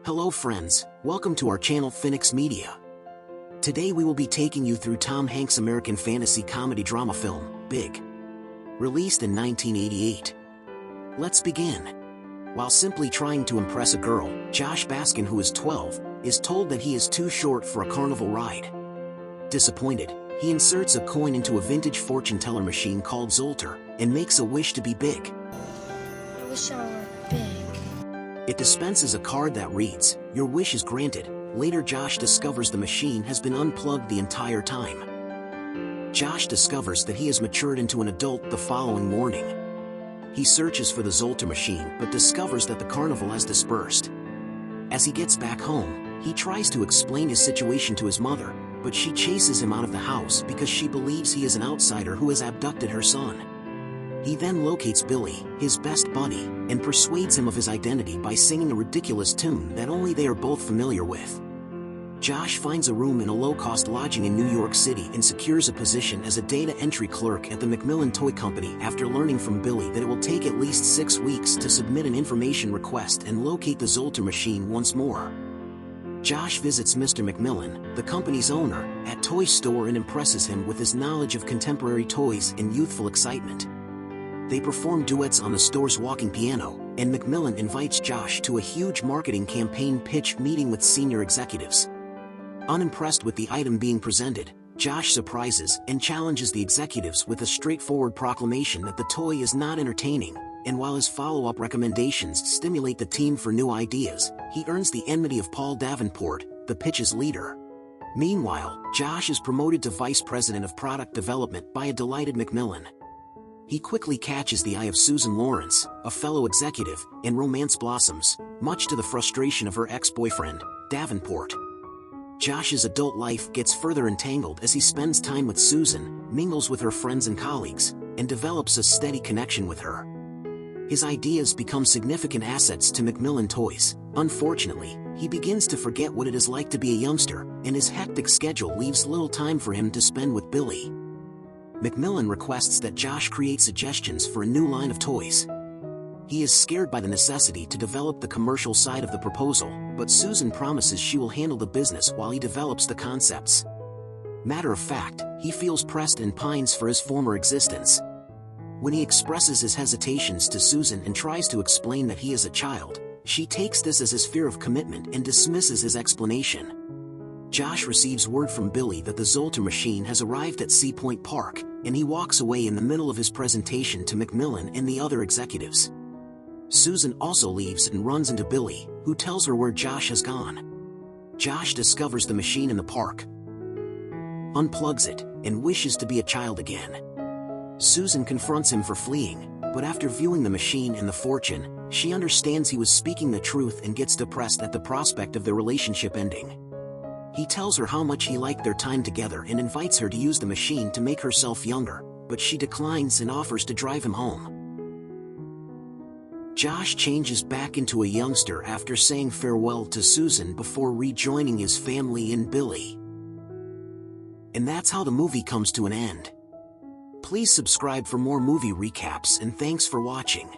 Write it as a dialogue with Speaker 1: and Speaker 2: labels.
Speaker 1: Hello friends, welcome to our channel Phyniks Media. Today we will be taking you through Tom Hanks' American fantasy comedy drama film, Big. Released in 1988. Let's begin. While simply trying to impress a girl, Josh Baskin, who is 12, is told that he is too short for a carnival ride. Disappointed, he inserts a coin into a vintage fortune teller machine called Zoltar, and makes a wish to be big.
Speaker 2: I wish I were big.
Speaker 1: It dispenses a card that reads, "Your wish is granted." Later Josh discovers the machine has been unplugged the entire time. Josh discovers that he has matured into an adult the following morning. He searches for the Zoltar machine but discovers that the carnival has dispersed. As he gets back home, he tries to explain his situation to his mother, but she chases him out of the house because she believes he is an outsider who has abducted her son. He then locates Billy, his best buddy, and persuades him of his identity by singing a ridiculous tune that only they are both familiar with. Josh finds a room in a low-cost lodging in New York City and secures a position as a data entry clerk at the MacMillen Toy Company after learning from Billy that it will take at least 6 weeks to submit an information request and locate the Zoltar machine once more. Josh visits Mr. MacMillen, the company's owner, at Toy Store and impresses him with his knowledge of contemporary toys and youthful excitement. They perform duets on the store's walking piano, and MacMillen invites Josh to a huge marketing campaign pitch meeting with senior executives. Unimpressed with the item being presented, Josh surprises and challenges the executives with a straightforward proclamation that the toy is not entertaining, and while his follow-up recommendations stimulate the team for new ideas, he earns the enmity of Paul Davenport, the pitch's leader. Meanwhile, Josh is promoted to Vice President of Product Development by a delighted MacMillen. He quickly catches the eye of Susan Lawrence, a fellow executive, and romance blossoms, much to the frustration of her ex-boyfriend, Davenport. Josh's adult life gets further entangled as he spends time with Susan, mingles with her friends and colleagues, and develops a steady connection with her. His ideas become significant assets to MacMillen Toys. Unfortunately, he begins to forget what it is like to be a youngster, and his hectic schedule leaves little time for him to spend with Billy. MacMillen requests that Josh create suggestions for a new line of toys. He is scared by the necessity to develop the commercial side of the proposal, but Susan promises she will handle the business while he develops the concepts. Matter of fact, he feels pressed and pines for his former existence. When he expresses his hesitations to Susan and tries to explain that he is a child, she takes this as his fear of commitment and dismisses his explanation. Josh receives word from Billy that the Zoltar machine has arrived at Sea Point Park, and he walks away in the middle of his presentation to MacMillen and the other executives. Susan also leaves and runs into Billy, who tells her where Josh has gone. Josh discovers the machine in the park, unplugs it, and wishes to be a child again. Susan confronts him for fleeing, but after viewing the machine and the fortune, she understands he was speaking the truth and gets depressed at the prospect of their relationship ending. He tells her how much he liked their time together and invites her to use the machine to make herself younger, but she declines and offers to drive him home. Josh changes back into a youngster after saying farewell to Susan before rejoining his family and Billy. And that's how the movie comes to an end. Please subscribe for more movie recaps and thanks for watching.